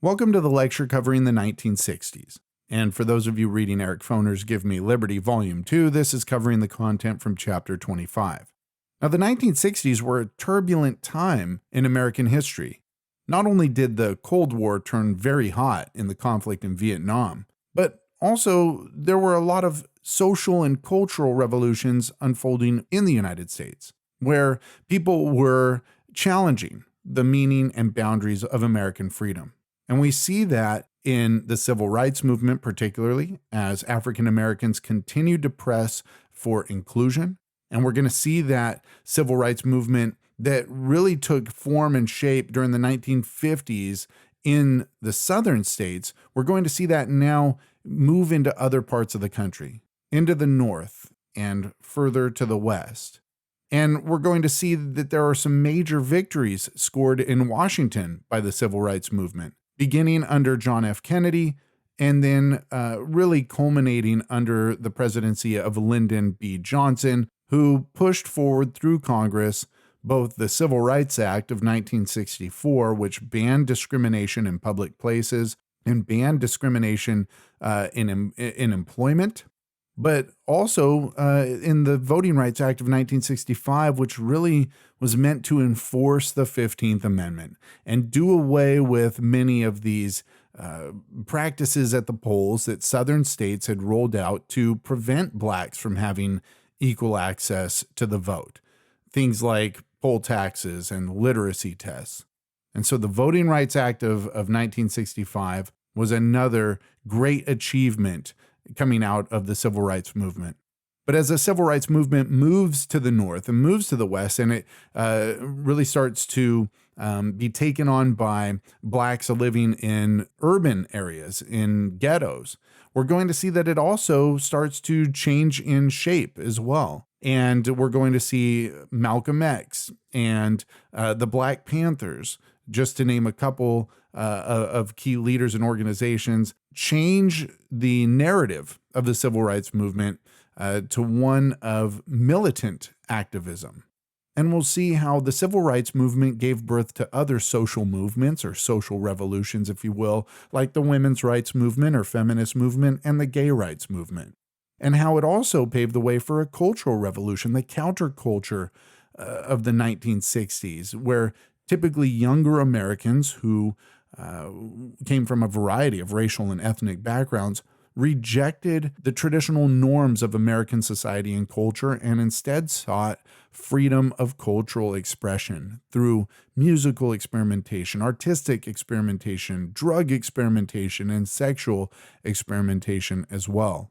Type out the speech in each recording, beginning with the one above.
Welcome to the lecture covering the 1960s. And for those of you reading Eric Foner's Give Me Liberty, Volume 2, this is covering the content from Chapter 25. Now, the 1960s were a turbulent time in American history. Not only did the Cold War turn very hot in the conflict in Vietnam, but also there were a lot of social and cultural revolutions unfolding in the United States, where people were challenging the meaning and boundaries of American freedom. And we see that in the civil rights movement, particularly as African Americans continued to press for inclusion. And we're going to see that civil rights movement that really took form and shape during the 1950s in the southern states. We're going to see that now move into other parts of the country, into the north and further to the west. And we're going to see that there are some major victories scored in Washington by the civil rights movement, beginning under John F. Kennedy, and then really culminating under the presidency of Lyndon B. Johnson, who pushed forward through Congress both the Civil Rights Act of 1964, which banned discrimination in public places and banned discrimination in employment, but also in the Voting Rights Act of 1965, which really was meant to enforce the 15th Amendment and do away with many of these practices at the polls that southern states had rolled out to prevent blacks from having equal access to the vote. Things like poll taxes and literacy tests. And so the Voting Rights Act of 1965 was another great achievement coming out of the civil rights movement. But as the civil rights movement moves to the north and moves to the west, and it really starts to be taken on by blacks living in urban areas, in ghettos, we're going to see that it also starts to change in shape as well. And we're going to see Malcolm X and the Black Panthers, just to name a couple of key leaders and organizations, change the narrative of the civil rights movement to one of militant activism. And we'll see how the civil rights movement gave birth to other social movements or social revolutions, if you will, like the women's rights movement or feminist movement and the gay rights movement. And how it also paved the way for a cultural revolution, the counterculture of the 1960s, where typically younger Americans who came from a variety of racial and ethnic backgrounds rejected the traditional norms of American society and culture and instead sought freedom of cultural expression through musical experimentation, artistic experimentation, drug experimentation, and sexual experimentation as well.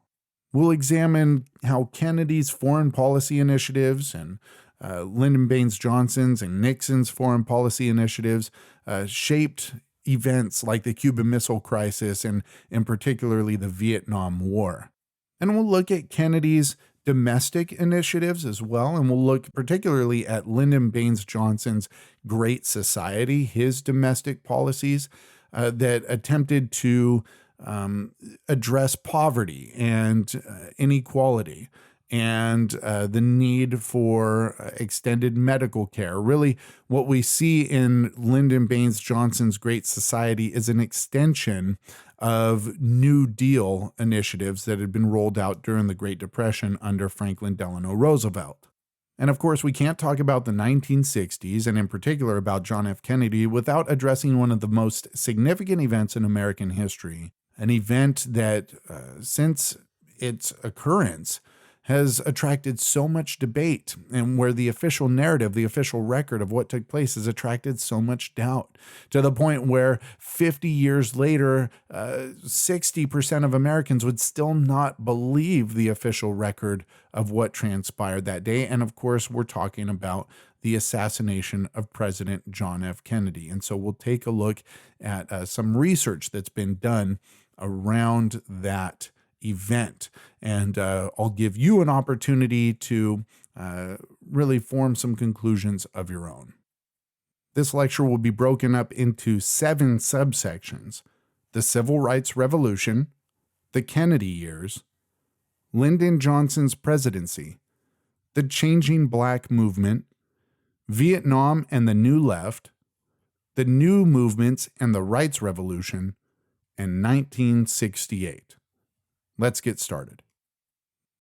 We'll examine how Kennedy's foreign policy initiatives and Lyndon Baines Johnson's and Nixon's foreign policy initiatives shaped events like the Cuban Missile Crisis and particularly the Vietnam War. And we'll look at Kennedy's domestic initiatives as well, and we'll look particularly at Lyndon Baines Johnson's Great Society, his domestic policies that attempted to address poverty and inequality and the need for extended medical care. Really, what we see in Lyndon Baines Johnson's Great Society is an extension of New Deal initiatives that had been rolled out during the Great Depression under Franklin Delano Roosevelt. And of course, we can't talk about the 1960s, and in particular about John F. Kennedy, without addressing one of the most significant events in American history, an event that, since its occurrence, has attracted so much debate, and where the official narrative, the official record of what took place has attracted so much doubt, to the point where 50 years later, 60% of Americans would still not believe the official record of what transpired that day. And of course, we're talking about the assassination of President John F. Kennedy. And so we'll take a look at some research that's been done around that event. And I'll give you an opportunity to really form some conclusions of your own. This lecture will be broken up into 7 subsections: the Civil Rights Revolution, the Kennedy years, Lyndon Johnson's presidency, the changing Black movement, Vietnam and the New Left, the New Movements and the Rights Revolution, and 1968. Let's get started.